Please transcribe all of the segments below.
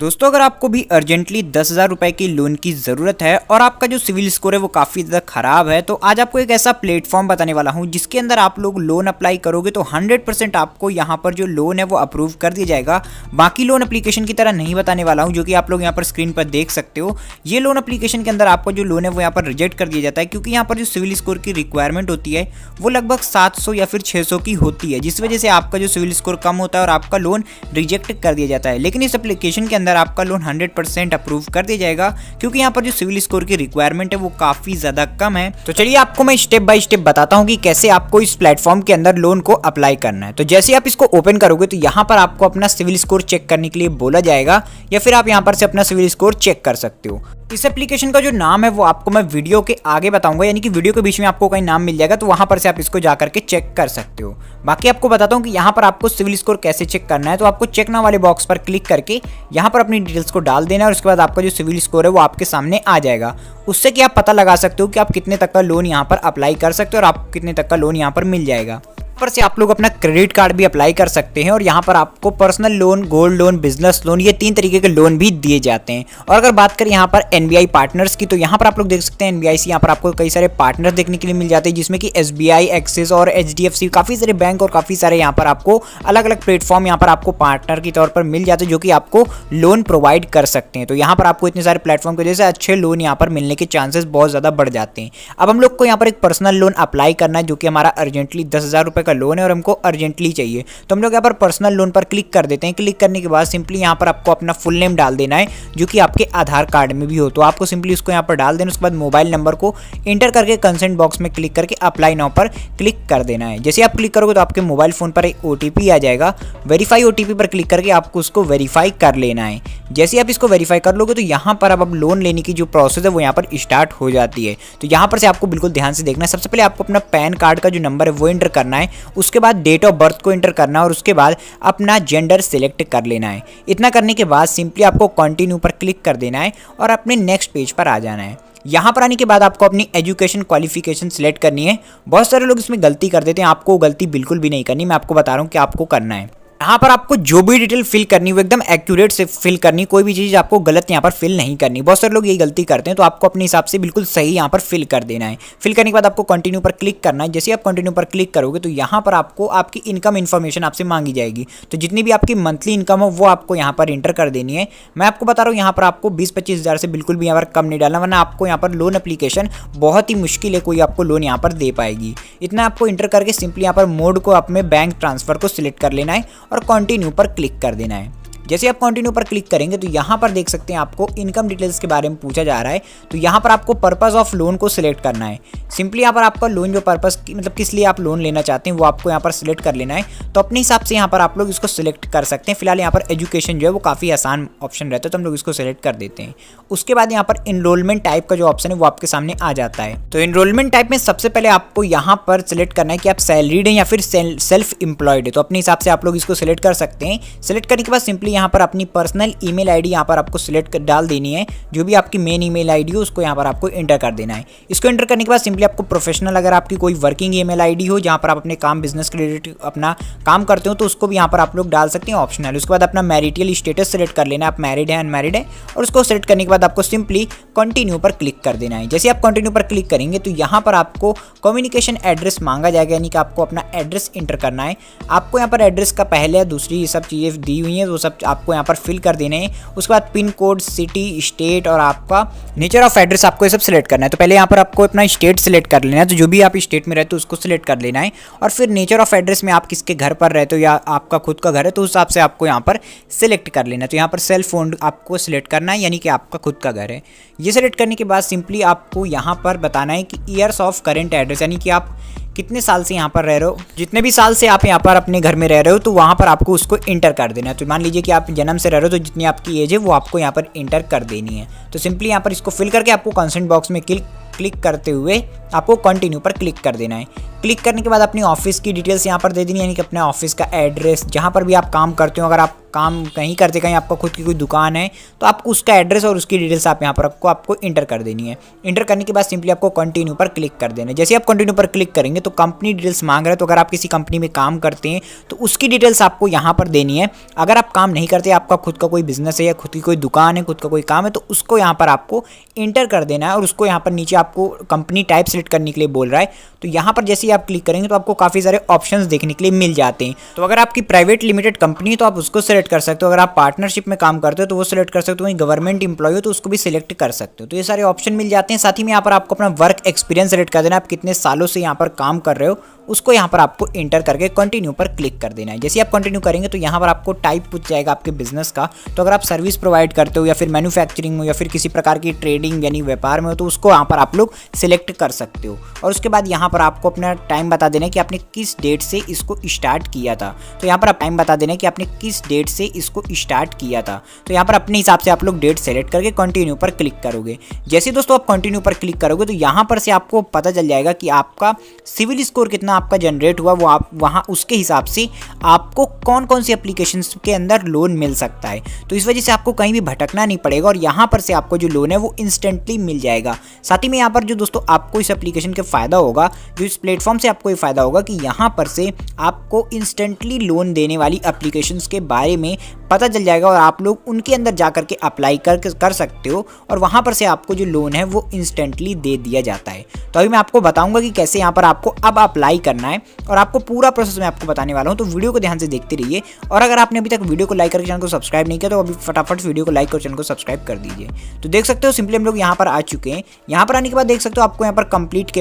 दोस्तों अगर आपको भी अर्जेंटली 10,000 रुपये की लोन की ज़रूरत है और आपका जो सिविल स्कोर है वो काफ़ी ज़्यादा ख़राब है, तो आज आपको एक ऐसा प्लेटफॉर्म बताने वाला हूं जिसके अंदर आप लोग लोन अप्लाई करोगे तो 100% आपको यहां पर जो लोन है वो अप्रूव कर दिया जाएगा। बाकी लोन एप्लीकेशन की तरह नहीं बताने वाला हूं, जो कि आप लोग यहाँ पर स्क्रीन पर देख सकते हो। ये लोन एप्लीकेशन के अंदर आपको जो लोन है वो यहाँ पर रिजेक्ट कर दिया जाता है, क्योंकि यहाँ पर जो सिविल स्कोर की रिक्वायरमेंट होती है वो लगभग 700 या फिर 600 की होती है, जिस वजह से आपका जो सिविल स्कोर कम होता है और आपका लोन रिजेक्ट कर दिया जाता है। लेकिन इस एप्लीकेशन के अंदर आपका लोन 100% अप्रूव कर दिया जाएगा, क्योंकि यहाँ पर जो सिविल स्कोर की रिक्वायरमेंट है वो काफी ज्यादा कम है। तो चलिए आपको मैं स्टेप बाय स्टेप बताता हूँ कि कैसे आपको इस प्लेटफॉर्म के अंदर लोन को अप्लाई करना है। तो जैसे आप इसको ओपन करोगे तो यहाँ पर आपको अपना सिविल स्कोर चेक करने के लिए बोला जाएगा, या फिर आप यहाँ पर से अपना सिविल स्कोर चेक कर सकते हो। इस एप्लीकेशन का जो नाम है वो आपको मैं वीडियो के आगे बताऊंगा, यानी कि वीडियो के बीच में आपको कहीं नाम मिल जाएगा, तो वहां पर से आप इसको जा करके चेक कर सकते हो। बाकी आपको बताता हूं कि यहाँ पर आपको सिविल स्कोर कैसे चेक करना है। तो आपको चेक नाउ वाले बॉक्स पर क्लिक करके यहाँ पर अपनी डिटेल्स को डाल देना है, और उसके बाद आपका जो सिविल स्कोर है वो आपके सामने आ जाएगा। उससे कि आप पता लगा सकते हो कि आप कितने तक का लोन यहाँ पर अप्लाई कर सकते हो और आप कितने तक का लोन यहाँ पर मिल जाएगा। पर से आप लोग अपना क्रेडिट कार्ड भी अप्लाई कर सकते हैं, और यहाँ पर आपको personal loan, gold loan, business loan, ये 3 तरीके के लोन भी दिए जाते हैं। और अगर बात करें यहाँ पर एनबीआई पार्टनर्स की, तो यहाँ पर आप लोग देख सकते हैं एनबीआई से यहाँ पर आपको कई सारे पार्टनर्स देखने के लिए मिल जाते हैं, जिसमें कि एसबीआई, एक्सिस और एचडीएफसी, काफ़ी सारे बैंक और काफ़ी सारे यहाँ पर आपको अलग अलग प्लेटफॉर्म यहाँ पर आपको पार्टनर के तौर पर मिल जाते हैं, जो कि आपको लोन प्रोवाइड कर सकते हैं। तो यहाँ पर आपको इतने सारे प्लेटफॉर्म की वजह से अच्छे लोन यहाँ पर मिलने के चांसेस बहुत ज़्यादा बढ़ जाते हैं। अब हम लोग को यहाँ पर एक पर्सनल लोन अप्लाई करना है, जो कि हमारा अर्जेंटली 10,000 रुपये का लोन है और हमको अर्जेंटली चाहिए। तो हम लोग यहाँ पर पर्सनल लोन पर क्लिक कर देते हैं। क्लिक करने के बाद सिंपली यहाँ पर आपको अपना फुल नेम डाल देना है, जो कि आपके आधार कार्ड में भी हो। तो आपको सिंपली उसको यहाँ पर डाल देना। उसके बाद मोबाइल नंबर को इंटर करके कंसेंट बॉक्स में क्लिक करके अप्लाई नाउ पर क्लिक कर देना है। जैसे आप क्लिक करोगे तो आपके मोबाइल फोन पर एक ओटीपी आ जाएगा। वेरीफाई ओटीपी पर क्लिक करके आपको उसको वेरीफाई कर लेना है। जैसे आप इसको वेरीफाई कर लोगे तो यहाँ पर अब लोन लेने की जो प्रोसेस है वो यहाँ पर स्टार्ट हो जाती है। तो यहाँ पर से आपको बिल्कुल ध्यान से देखना है। सबसे पहले आपको अपना पैन कार्ड का जो नंबर है वो एंटर करना है। उसके बाद डेट ऑफ बर्थ को एंटर करना है, और उसके बाद अपना जेंडर सिलेक्ट कर लेना है। इतना करने के बाद सिंपली आपको कंटिन्यू पर क्लिक कर देना है और अपने नेक्स्ट पेज पर आ जाना है। यहाँ पर आने के बाद आपको अपनी एजुकेशन क्वालिफिकेशन सिलेक्ट करनी है। बहुत सारे लोग इसमें गलती कर देते हैं, आपको गलती बिल्कुल भी नहीं करनी। मैं आपको बता रहा हूँ कि आपको करना है। यहाँ पर आपको जो भी डिटेल फिल करनी है वो एकदम एक्यूरेट से फिल करनी, कोई भी चीज़ आपको गलत यहाँ पर फिल नहीं करनी। बहुत सारे लोग यही गलती करते हैं, तो आपको अपने हिसाब से बिल्कुल सही यहाँ पर फिल कर देना है। फिल करने के बाद आपको कंटिन्यू पर क्लिक करना है। जैसे आप कंटिन्यू पर क्लिक करोगे तो यहाँ पर आपको आपकी इनकम इन्फॉर्मेशन आपसे मांगी जाएगी। तो जितनी भी आपकी मंथली इनकम हो वो आपको यहाँ पर इंटर कर देनी है। मैं आपको बता रहा हूँ यहाँ पर आपको 20-25 हज़ार से बिल्कुल भी यहाँ पर कम नहीं डालना, वरना आपको यहाँ पर लोन एप्लीकेशन बहुत ही मुश्किल है कोई आपको लोन यहाँ पर दे पाएगी। इतना आपको इंटर करके सिंपली यहाँ पर मोड को अपने बैंक ट्रांसफर को सिलेक्ट कर लेना है और कंटिन्यू पर क्लिक कर देना है। जैसे आप कंटिन्यू पर क्लिक करेंगे तो यहाँ पर देख सकते हैं आपको इनकम डिटेल्स के बारे में पूछा जा रहा है। तो यहाँ पर आपको पर्पस ऑफ लोन को सिलेक्ट करना है। सिंपली यहाँ पर आपका लोन जो पर्पस मतलब किस लिए आप लोन लेना चाहते हैं वो आपको यहाँ पर सिलेक्ट कर लेना है। तो अपने हिसाब से यहाँ पर आप लोग इसको सिलेक्ट कर सकते हैं। फिलहाल यहाँ पर एजुकेशन जो है वो काफ़ी आसान ऑप्शन रहता है, तो हम लोग इसको सिलेक्ट कर देते हैं। उसके बाद यहाँ पर इनरोलमेंट टाइप का जो ऑप्शन है वो आपके सामने आ जाता है। तो इनरोलमेंट टाइप में सबसे पहले आपको यहाँ पर सिलेक्ट करना है कि आप सैलरीड हैं या फिर सेल्फ एम्प्लॉयड है। तो अपने हिसाब से आप लोग इसको सिलेक्ट कर सकते हैं। सिलेक्ट करने के बाद सिंपली यहाँ पर अपनी पर्सनल ईमेल आईडी यहाँ पर आपको सिलेक्ट डाल देनी है। जो भी आपकी मेन ईमेल आईडी हो उसको यहाँ पर आपको एंटर कर देना है। इसको एंटर करने के बाद सिंपली आपको प्रोफेशनल, अगर आपकी कोई वर्किंग ईमेल आईडी हो जहाँ पर आप अपने काम बिजनेस के रिलेटेड अपना काम करते हो तो उसको भी यहाँ पर आप लोग डाल सकते हैं, ऑप्शनल। उसके बाद अपना मैरिटल स्टेटस सेलेक्ट कर लेना है, आप मैरिड है अनमैरिड है, और उसको सेलेक्ट करने के बाद आपको सिंपली कंटिन्यू पर क्लिक कर देना है। जैसे आप कंटिन्यू पर क्लिक करेंगे तो यहाँ पर आपको कम्युनिकेशन एड्रेस मांगा जाएगा, यानी कि आपको अपना एड्रेस इंटर करना है। आपको यहाँ पर एड्रेस का पहले दूसरी ये सब चीज़ें दी हुई हैं वो सब आपको यहाँ पर फिल कर देने हैं। उसके बाद पिन कोड, सिटी, स्टेट और आपका नेचर ऑफ एड्रेस आपको ये सब सिलेक्ट करना है। तो पहले यहाँ पर आपको अपना स्टेट सिलेक्ट कर लेना है, तो जो भी आप स्टेट में रहते हो उसको सिलेक्ट कर लेना है। और फिर नेचर ऑफ एड्रेस में आप किसके घर पर रहते हो या आपका खुद का घर है तो उस हिसाब से आपको यहाँ पर सिलेक्ट कर लेना है। तो यहाँ पर सेल्फ ओन्ड आपको सिलेक्ट करना है, यानी कि आपका खुद का घर है। ये सिलेक्ट करने के बाद सिंपली आपको यहाँ पर बताना है कि ईयर्स ऑफ करेंट एड्रेस, यानी कि आप कितने साल से यहाँ पर रह रहे हो। जितने भी साल से आप यहाँ पर अपने घर में रह रहे हो तो वहाँ पर आपको उसको इंटर कर देना है। तो मान लीजिए कि आप जन्म से रह रहे हो तो जितनी आपकी एज है वो आपको यहाँ पर इंटर कर देनी है। तो सिंपली यहाँ पर इसको फिल करके आपको कंसेंट बॉक्स में क्लिक करते हुए आपको कंटिन्यू पर क्लिक कर देना है। क्लिक करने के बाद अपनी ऑफिस की डिटेल्स यहाँ पर दे देनी, यानी कि अपने ऑफिस का एड्रेस, जहाँ पर भी आप काम करते हो। अगर आप काम कहीं करते, कहीं आपका खुद की कोई दुकान है तो आपको उसका एड्रेस और उसकी डिटेल्स आप यहाँ पर आपको इंटर कर देनी है। इंटर करने के बाद सिंपली आपको कंटिन्यू पर क्लिक कर देना है। जैसे आप कंटिन्यू पर क्लिक करेंगे तो कंपनी डिटेल्स मांग रहा है, तो अगर आप किसी कंपनी में काम करते हैं तो उसकी डिटेल्स आपको यहाँ पर देनी है। अगर आप काम नहीं करते, आपका खुद का कोई बिजनेस है या खुद की कोई दुकान है, खुद का कोई काम है, तो उसको यहाँ पर आपको इंटर कर देना है और उसको यहाँ पर नीचे आपको कंपनी टाइप सेलेक्ट करने के लिए बोल रहा है। तो यहाँ पर जैसे ही आप क्लिक करेंगे तो आपको काफ़ी सारे ऑप्शंस देखने के लिए मिल जाते हैं। तो अगर आपकी प्राइवेट लिमिटेड कंपनी है तो आप उसको सेलेक्ट कर सकते हो, अगर आप पार्टनरशिप में काम करते हो तो वो सिलेक्ट कर सकते हो, वहीं गवर्नमेंट इंप्लॉय हो तो उसको भी सिलेक्ट कर सकते हो। तो ये सारे ऑप्शन मिल जाते हैं। साथ ही में यहाँ पर आपको अपना वर्क एक्सपीरियंस सेलेक्ट कर देना, आप कितने सालों से यहाँ पर काम कर रहे हो उसको यहाँ पर आपको इंटर करके कंटिन्यू पर क्लिक कर देना है। जैसे आप कंटिन्यू करेंगे तो यहाँ पर आपको टाइप पूछ जाएगा आपके बिजनेस का। तो अगर आप सर्विस प्रोवाइड करते हो या फिर मैन्युफैक्चरिंग में या फिर किसी प्रकार की ट्रेडिंग यानी व्यापार में हो तो उसको यहाँ पर आप लोग सिलेक्ट कर सकते हो। और उसके बाद यहाँ पर आपको अपना टाइम बता देना है कि आपने किस डेट से इसको स्टार्ट किया था। तो यहाँ पर आप टाइम बता देना है कि आपने किस डेट से इसको स्टार्ट किया था। तो यहाँ पर अपने हिसाब से आप लोग डेट सेलेक्ट करके कंटिन्यू पर क्लिक करोगे। जैसे दोस्तों आप कंटिन्यू पर क्लिक करोगे तो यहाँ पर से आपको पता चल जाएगा कि आपका सिविल स्कोर कितना आपका जनरेट हुआ, वो आप वहाँ उसके हिसाब से आपको कौन कौन सी एप्लीकेशंस के अंदर लोन मिल सकता है। तो इस वजह से आपको कहीं भी भटकना नहीं पड़ेगा और यहाँ पर से आपको जो लोन है वो इंस्टेंटली मिल जाएगा। साथ ही में यहाँ पर जो दोस्तों आपको इस एप्लीकेशन के फ़ायदा होगा, जो इस प्लेटफॉर्म से आपको ये फ़ायदा होगा कि यहाँ पर से आपको इंस्टेंटली लोन देने वाली एप्लीकेशंस के बारे में पता चल जाएगा और आप लोग उनके अंदर जा करके अप्लाई कर सकते हो और वहाँ पर से आपको जो लोन है वो इंस्टेंटली दे दिया जाता है। तो अभी मैं आपको बताऊंगा कि कैसे यहाँ पर आपको अब अप्लाई करना है और आपको पूरा प्रोसेस मैं आपको बताने वाला हूँ। तो वीडियो को ध्यान से देखते रहिए और अगर आपने अभी तक वीडियो को लाइक करके चैनल को सब्सक्राइब नहीं किया तो अभी फटाफट वीडियो को लाइक और चैनल को सब्सक्राइब कर दीजिए। तो देख सकते हो सिंपली हम लोग यहाँ पर आ चुके हैं। यहाँ पर आने के बाद देख सकते हो आपको यहाँ पर कंप्लीट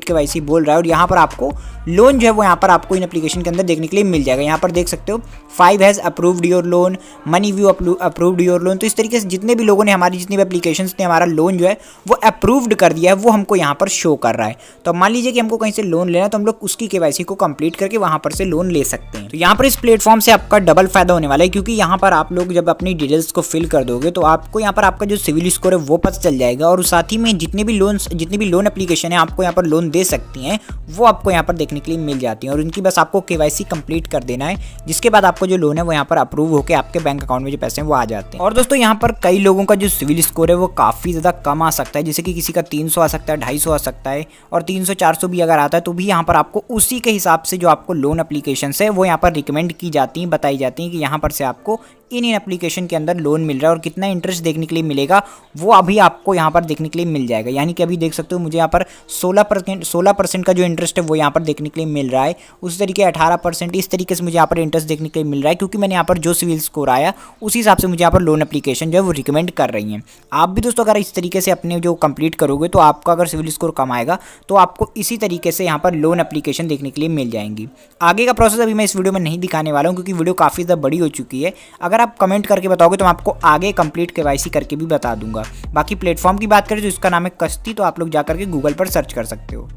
केवाईसी बोल रहा है और यहाँ पर आपको लोन जो है वो यहाँ पर आपको इन एप्लीकेशन के अंदर देखने के लिए मिल जाएगा। यहाँ पर देख सकते हो 5 has approved your loan, money view approved your loan. तो इस तरीके से जितने भी लोगों ने हमारी जितनी भी एप्लीकेशंस ने हमारा लोन जो है वो अप्रूव्ड कर दिया है वो हमको यहाँ पर शो कर रहा है। तो मान लीजिए कि हमको कहीं से लोन लेना है तो हम लोग उसकी केवाईसी को कंप्लीट करके वहाँ पर से लोन ले सकते हैं। तो यहाँ पर इस प्लेटफॉर्म से आपका डबल फायदा होने वाला है, क्योंकि यहाँ पर आप लोग जब अपनी डिटेल्स को फिल कर दोगे तो आपको यहाँ पर आपका जो सिविल स्कोर है वो पता चल जाएगा और साथ ही में जितनी भी लोन एप्लीकेशन है आपको यहाँ पर लोन दे सकती हैं वो आपको यहाँ पर देखने के लिए मिल जाती हैं और उनकी बस आपको केवाईसी कंप्लीट कर देना है, जिसके बाद आपको जो लोन है वो यहाँ पर अप्रूव होकर आपके बैंक अकाउंट में जो पैसे हैं वो आ जाते हैं। और दोस्तों यहाँ पर कई लोगों का जो सिविल स्कोर है वो काफ़ी ज़्यादा कम आ सकता है, जैसे कि किसी का 300 आ सकता है, 250 आ सकता है और 300-400 भी अगर आता है तो भी यहाँ पर आपको उसी के हिसाब से जो आपको लोन एप्लीकेशन है वो यहाँ पर रिकमेंड की जाती हैं, बताई जाती हैं कि यहाँ पर से आपको इन एप्लीकेशन के अंदर लोन मिल रहा है और कितना इंटरेस्ट देखने के लिए मिलेगा वो अभी आपको यहाँ पर देखने के लिए मिल जाएगा। यानी कि अभी देख सकते हो मुझे यहाँ पर 16% का जो इंटरेस्ट है वो यहाँ पर देखने के लिए मिल रहा है। उसी तरीके 18% इस तरीके से मुझे यहाँ पर इंटरेस्ट देखने के लिए मिल रहा है, क्योंकि मैंने यहाँ पर जो सिविल स्कोर आया उसी हिसाब से मुझे यहाँ पर लोन एप्लीकेशन जो है वो रिकमेंड कर रही हैं। आप भी दोस्तों अगर इस तरीके से अपने जो कंप्लीट करोगे तो आपका अगर सिविल स्कोर कम आएगा तो आपको इसी तरीके से यहाँ पर लोन एप्लीकेशन देखने के लिए मिल जाएंगी। आगे का प्रोसेस अभी मैं इस वीडियो में नहीं दिखाने वाला हूँ क्योंकि वीडियो काफ़ी ज़्यादा बड़ी हो चुकी है। अगर आप कमेंट करके बताओगे तो मैं आपको आगे कंप्लीट केवाईसी करके भी बता दूंगा। बाकी प्लेटफॉर्म की बात करें तो इसका नाम है कश्ती, तो आप लोग जा करके गूगल पर सर्च कर सकते हो।